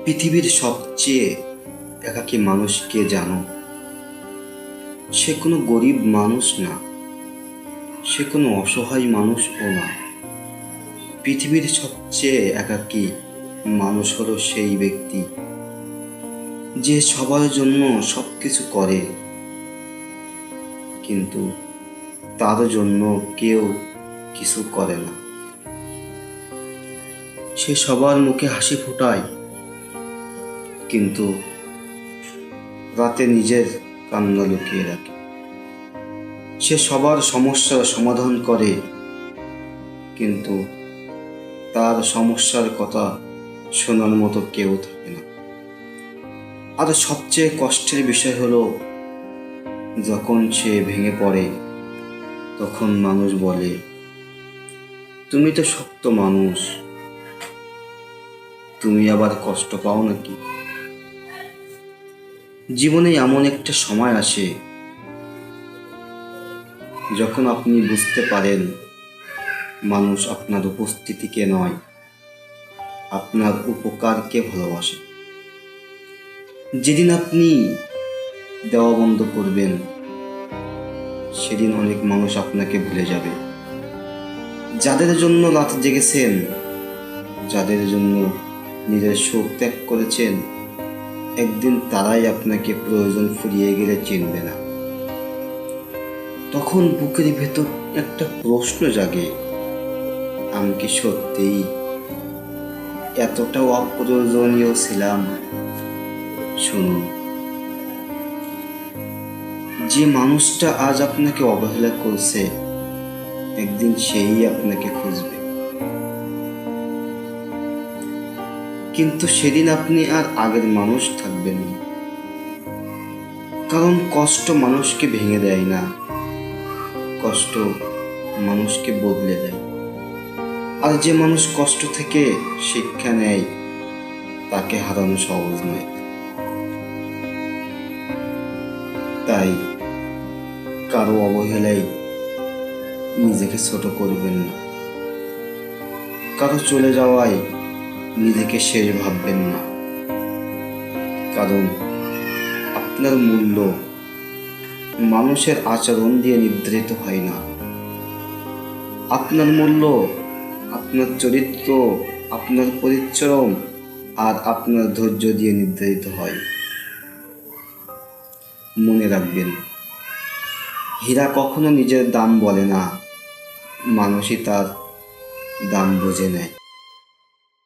পৃথিবীর সবচেয়ে একাকী মানুষ কে জানো? সে কোনো গরিব মানুষ না, সে কোনো অসহায় মানুষও না। পৃথিবীর সবচেয়ে একাকী মানুষ হলো সেই ব্যক্তি যে সবার জন্য সব কিছু করে, কিন্তু তার জন্য কেউ কিছু করে না। সে সবার মুখে হাসি ফোটায়, কিন্তু রাতে নিজের কান্না লুকিয়ে রাখে। সে সবার সমস্যার সমাধান করে, কিন্তু তার সমস্যার কথা শোনার মতো কেউ থাকে না। আর সবচেয়ে কষ্টের বিষয় হলো, যখন সে ভেঙে পড়ে তখন মানুষ বলে, তুমি তো শক্ত মানুষ, তুমি আবার কষ্ট পাও নাকি? জীবনে এমন একটা সময় আসে যখন আপনি বুঝতে পারেন মানুষ আপনার উপস্থিতিকে নয়, আপনার উপকারকে ভালোবাসে। যেদিন আপনি দেওয়া বন্ধ করবেন, সেদিন অনেক মানুষ আপনাকে ভুলে যাবে। যাদের জন্য রাত জেগেছেন, যাদের জন্য নিজের সুখ ত্যাগ করেছেন, একদিন তারাই আপনাকে প্রয়োজন ফুরিয়ে গেলে চিনবে না। তখন বুকের ভেতর একটা প্রশ্ন জাগে, আমি কি সত্যিই এতটাও অপ্রয়োজনীয় ছিলাম? শুনুন, যে মানুষটা আজ আপনাকে অবহেলা করছে, একদিন সেই আপনাকে খুঁজবে, কিন্তু সেদিন আপনি আর আগের মানুষ থাকবেন না। কারণ কষ্ট মানুষকে ভেঙে দেয় না, কষ্ট মানুষকে বদলে দেয়। আর যে মানুষ কষ্ট থেকে শিক্ষা নেয়, তাকে হারানো সহজ নয়। তাই কারো অবহেলায় নিজেকে ছোট করবেন না, কারো চলে যাওয়ায় নিজেকে শেষ ভাববেন না। কারণ আপনার মূল্য মানুষের আচরণ দিয়ে নির্ধারিত হয় না। আপনার মূল্য আপনার চরিত্র, আপনার পরিশ্রম আর আপনার ধৈর্য দিয়ে নির্ধারিত হয়। মনে রাখবেন, হীরা কখনো নিজের দাম বলে না, মানুষই তার দাম বুঝে নেয়।